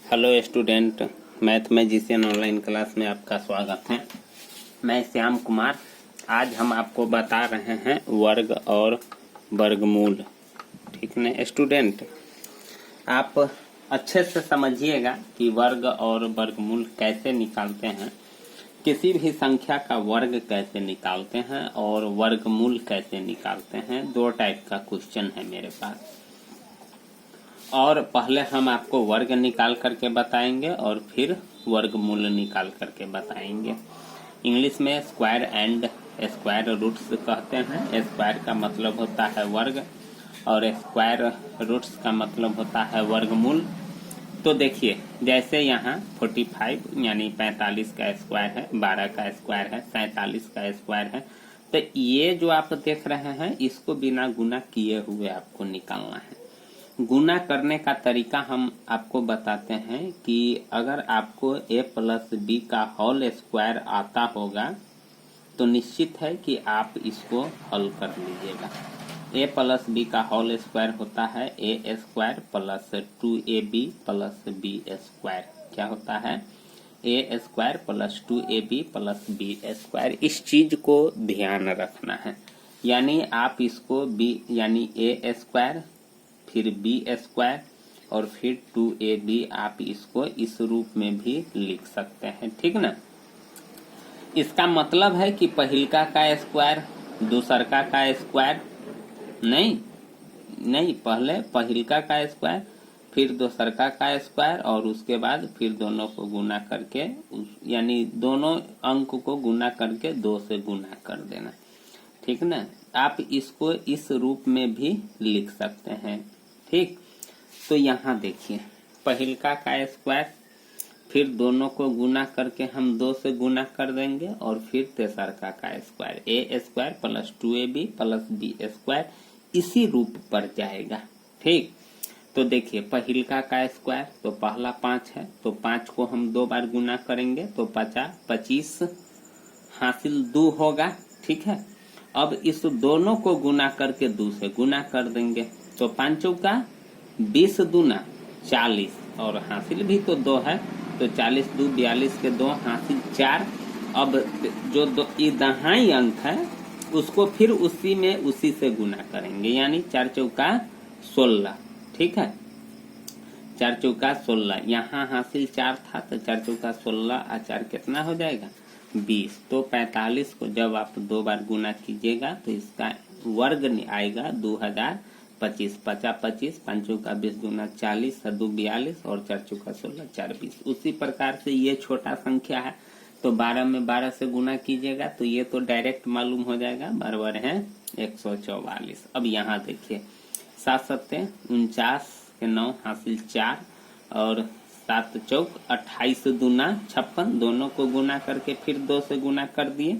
Hello student, math magician online class में आपका स्वागत है। मैं श्याम कुमार। आज हम आपको बता रहे हैं वर्ग और वर्गमूल। ठीक है स्टूडेंट, आप अच्छे से समझिएगा कि वर्ग और वर्गमूल कैसे निकालते हैं, किसी भी संख्या का वर्ग कैसे निकालते हैं और वर्गमूल कैसे निकालते हैं। दो टाइप का क्वेश्चन है मेरे पास, और पहले हम आपको वर्ग निकाल करके बताएंगे और फिर वर्गमूल निकाल करके बताएंगे। इंग्लिश में स्क्वायर एंड स्क्वायर रूट्स कहते हैं। स्क्वायर का मतलब होता है वर्ग और स्क्वायर रूट्स का मतलब होता है वर्गमूल। तो देखिए, जैसे यहाँ 45 यानी 45 का स्क्वायर है, 12 का स्क्वायर है, 47 का स्क्वायर है। तो ये जो आप देख रहे हैं, इसको बिना गुना किए हुए आपको निकालना है। गुना करने का तरीका हम आपको बताते हैं कि अगर आपको a प्लस बी का होल स्क्वायर आता होगा तो निश्चित है कि आप इसको हल कर लीजिएगा। a प्लस बी का होल स्क्वायर होता है a square plus 2ab plus b square. क्या होता है? a square plus 2ab plus b square. इस चीज को ध्यान रखना है। यानी आप इसको b यानी a स्क्वायर फिर बी स्क्वायर और फिर 2ab, आप इसको इस रूप में भी लिख सकते हैं। ठीक ना? इसका मतलब है कि पहिलका का स्क्वायर दूसरका का स्क्वायर नहीं, पहले पहिलका का स्क्वायर फिर दूसरका का स्क्वायर और उसके बाद फिर दोनों को गुना करके, यानी दोनों अंक को गुना करके 2 से गुना कर देना। ठीक ना? आप इसको इस रूप में भी लिख सकते हैं। ठीक, तो यहाँ देखिए, पहिलका का स्क्वायर फिर दोनों को गुना करके हम 2 से गुना कर देंगे और फिर तेसरका का square a square plus 2ab plus b square इसी रूप पर जाएगा। ठीक, तो देखिए, पहिलका का स्क्वायर तो पहला 5 है, तो 5 को हम 2 बार गुना करेंगे तो 25 हासिल 2 होगा। ठीक है, अब इस दोनों को गुना करके 2 से गुना कर देंगे तो 5 चौका 20 दूना 40 और हासिल भी तो 2 है, तो 40 2 42 के 2 हासिल 4। अब जो ये दहाई अंक है उसको फिर उसी से गुना करेंगे, यानी 4 चौका 16। ठीक है, 4 चौका 16, यहाँ हासिल 4 था तो 4 चौका 16 और 4 कितना हो जाएगा? 20। तो 45 को जब आप 2 बार गुना कीजिएगा तो इसका वर्ग आएगा 2025। 25 5 चौका 20 दूना 40 और 2 42 और 4 चौका 16 4 20। उसी प्रकार से ये छोटा संख्या है तो 12 में 12 से गुना कीजिएगा तो ये तो डायरेक्ट मालूम हो जाएगा, बराबर है 144। अब यहाँ देखिए, 7 सत्ते 49 के 9 हासिल 4 और 7 चौक 28 दूना 56, दोनों को गुना करके फिर 2 से गुना कर दिए।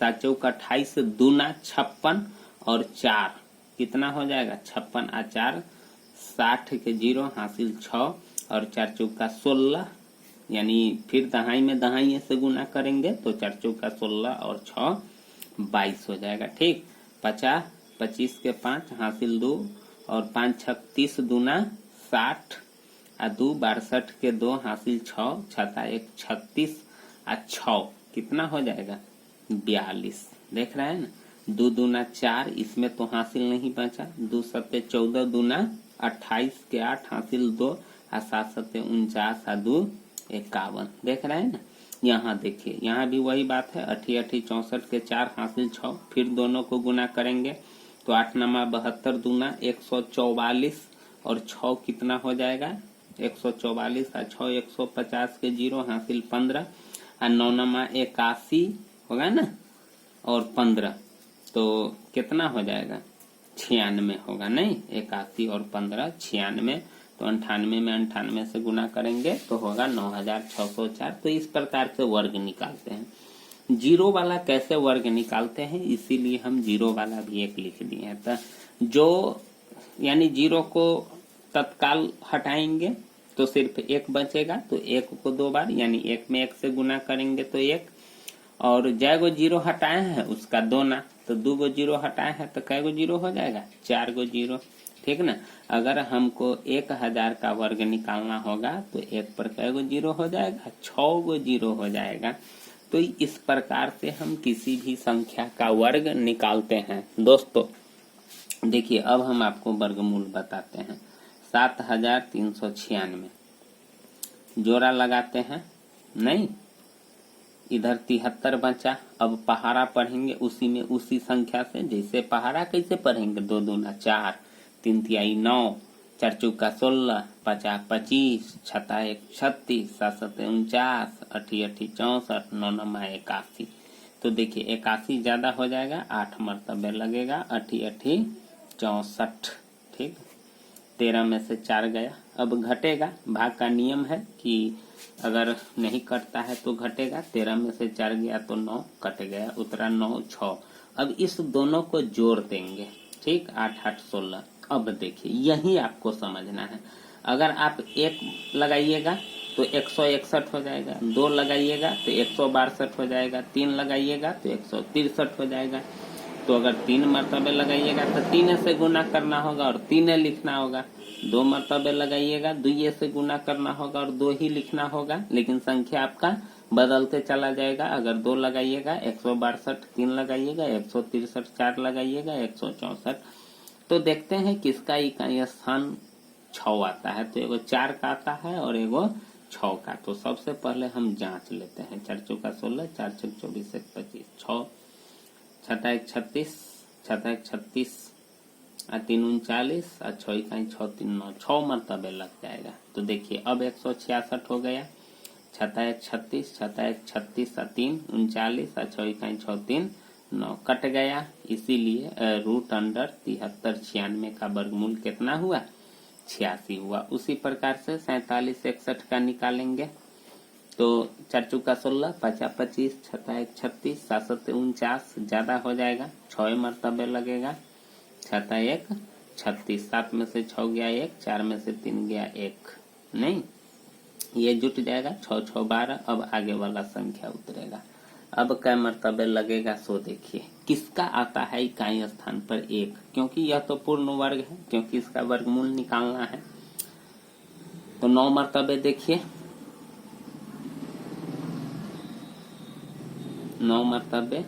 7 चौक 28 दूना 56 और 4 कितना हो जाएगा? 56 और 4 60 के 0 हासिल 6 और 4 चौका 16, यानी फिर दहाई में दहाई से गुना करेंगे तो 4 चौका 16 और 6 22 हो जाएगा। ठीक, 50 25 के 5 हासिल 2 और 5 36 दूना 60 और 2 62 के 2 हासिल 6 छता 1 36 और 6 कितना हो जाएगा? 42। देख रहे हैं ना? 2 दूना 4, इसमें तो हासिल नहीं बचा। 2 सत्ते 14 दूना 28 के 8 हासिल 2 और 7 सत्ते 49 और 2 51। देख रहे हैं ना? यहाँ देखिए, यहाँ भी वही बात है। 8 64 के 4 हासिल 6, फिर दोनों को गुना करेंगे तो 8 नमा 72 दूना 144 और 6 कितना हो जाएगा? 144 और 6 150 के 0 हासिल 15 और 9 नमा 81 होगा ना, और 15 तो कितना हो जाएगा? 96 होगा। नहीं, 81 और 15 96, तो 98 में 98 से गुना करेंगे तो होगा 9604। तो इस प्रकार से वर्ग निकालते हैं। जीरो वाला कैसे वर्ग निकालते हैं, इसीलिए हम जीरो वाला भी एक लिख दिए हैं। तो जो यानी जीरो को तत्काल हटाएंगे तो सिर्फ 1 बचेगा, तो 1 को 2 बार यानी 1 में 1 से गुना करेंगे तो 1, और जय गो जीरो हटाए हैं उसका 2 ना, तो 2 गो जीरो हटाए हैं तो कै गो जीरो हो जाएगा? 4 गो जीरो। ठीक ना। अगर हमको 1000 का वर्ग निकालना होगा तो 1 पर कै गो जीरो हो जाएगा, 6 गो जीरो हो जाएगा। तो इस प्रकार से हम किसी भी संख्या का वर्ग निकालते हैं। दोस्तों देखिए, अब हम आपको वर्गमूल बताते हैं। 7396 जोड़ा लगाते हैं, नहीं, इधर 73 बचा। अब पहाड़ा पढ़ेंगे उसी में, उसी संख्या से। जैसे पहाड़ा कैसे पढ़ेंगे, 2 दूना 4, 3 तिहाई 9, 4 चौका 16, 5 25, 6 1 36, 7 7 49, 8 8 64, 9 9 81। तो देखिए 81 ज्यादा हो जाएगा, 8 मरतबे लगेगा, 8 8 64। ठीक, 13 में से 4 गया। अब घटेगा, भाग का नियम है कि अगर नहीं कटता है तो घटेगा। 13 में से 4 गया तो 9 कट गया, उतरा 9 6। अब इस दोनों को जोड़ देंगे, ठीक, 8 8 16। अब देखिए यही आपको समझना है। अगर आप 1 लगाइएगा तो 161 हो जाएगा, 2 लगाइएगा तो 162 हो जाएगा, 3 लगाइएगा तो 163 हो जाएगा। तो अगर 3 मरतबे लगाइएगा तो 3 से गुना करना होगा और 3 लिखना होगा। 2 मरतबे लगाइएगा, 2 से गुना करना होगा और 2 ही लिखना होगा, लेकिन संख्या आपका बदलते चला जाएगा। अगर 2 लगाइएगा 162, 3 लगाइएगा 163, 4 लगाइएगा 164। तो देखते हैं किसका इकाई स्थान 6 आता है। तो एगो 4 का आता है और एगो 6 का। तो सबसे पहले हम जांच लेते हैं। 4 चौका 16, 4 छक 24, 1 25, 6 6 1 36, 6 1 36, 3 39, 6 इकाई 6 3 9, 6 मरतबे लग जाएगा। तो देखिए अब 166 हो गया। 6 1 36, 6 1 36, 3 39, 6 इकाई 6 3 9 कट गया। इसीलिए रूट अंडर 73 96 का वर्गमूल कितना हुआ, 86 हुआ। उसी प्रकार से 47 61 का निकालेंगे। तो 4 चौका 16, 5 25, 6 1 36, 7 7 49 ज्यादा हो जाएगा, 6 मरतबे लगेगा। 6 1 36, 7 में से 6 गया 1, 4 में से 3 गया 1, नहीं, ये जुट जाएगा। 6 6 12। अब आगे वाला संख्या उतरेगा। अब कै मरतबे लगेगा सो देखिए। किसका आता है इकाई स्थान पर 1, क्योंकि यह तो पूर्ण वर्ग है, क्योंकि इसका वर्गमूल निकालना है। तो 9 मरतबे देखिए, 9 मरतबे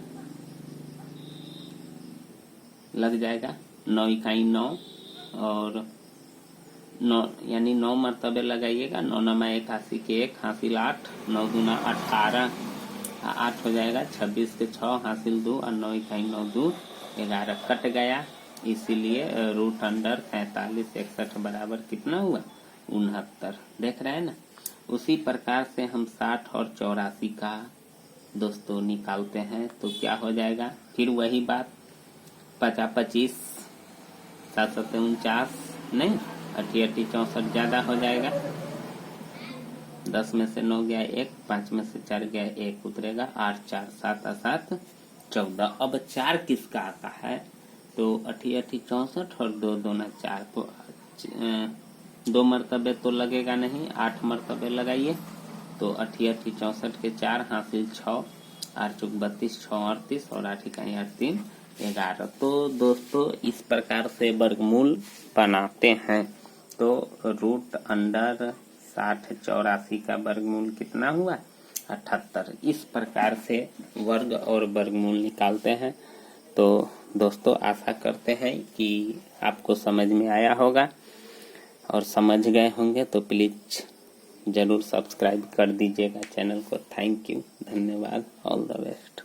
लग जाएगा। 9 इकाई 9 और 9 यानी 9 मरतबे लगाइएगा। 9 9 81 के 1 हासिल 8, 9 दूना 18, 8 हो जाएगा। 26 के 6 हासिल 2 और 9 इकाई 9 2 11 कट गया। इसीलिए रूट अंडर 47 61 बराबर कितना हुआ, 69। देख रहे हैं ना। उसी प्रकार से हम 60 और 84 का दोस्तों निकालते हैं। तो क्या हो जाएगा, फिर वही बात, 5 25, 7 7 49, नहीं, 8 8 64 ज्यादा हो जाएगा। 10 में से 9 गया 1, 5 में से 4 गया 1, उतरेगा 8 4 7 7 14। अब 4 किसका आता है, तो 8 8 64 और 2 2 4। तो 2 मरतबे तो लगेगा नहीं, 8 मरतबे लगाइए। तो 8 8 64 के 4 हासिल 6, 8 चौक 32, 6 38 और 8 इकाई 8 3 11। तो दोस्तों इस प्रकार से वर्गमूल बनाते हैं। तो रूट अंडर 60 84 का वर्गमूल कितना हुआ, 78। इस प्रकार से वर्ग और वर्गमूल निकालते हैं। तो दोस्तों आशा करते हैं कि आपको समझ में आया होगा, और समझ गए होंगे तो प्लीज जरूर सब्सक्राइब कर दीजिएगा चैनल को। थैंक यू, धन्यवाद, ऑल द बेस्ट।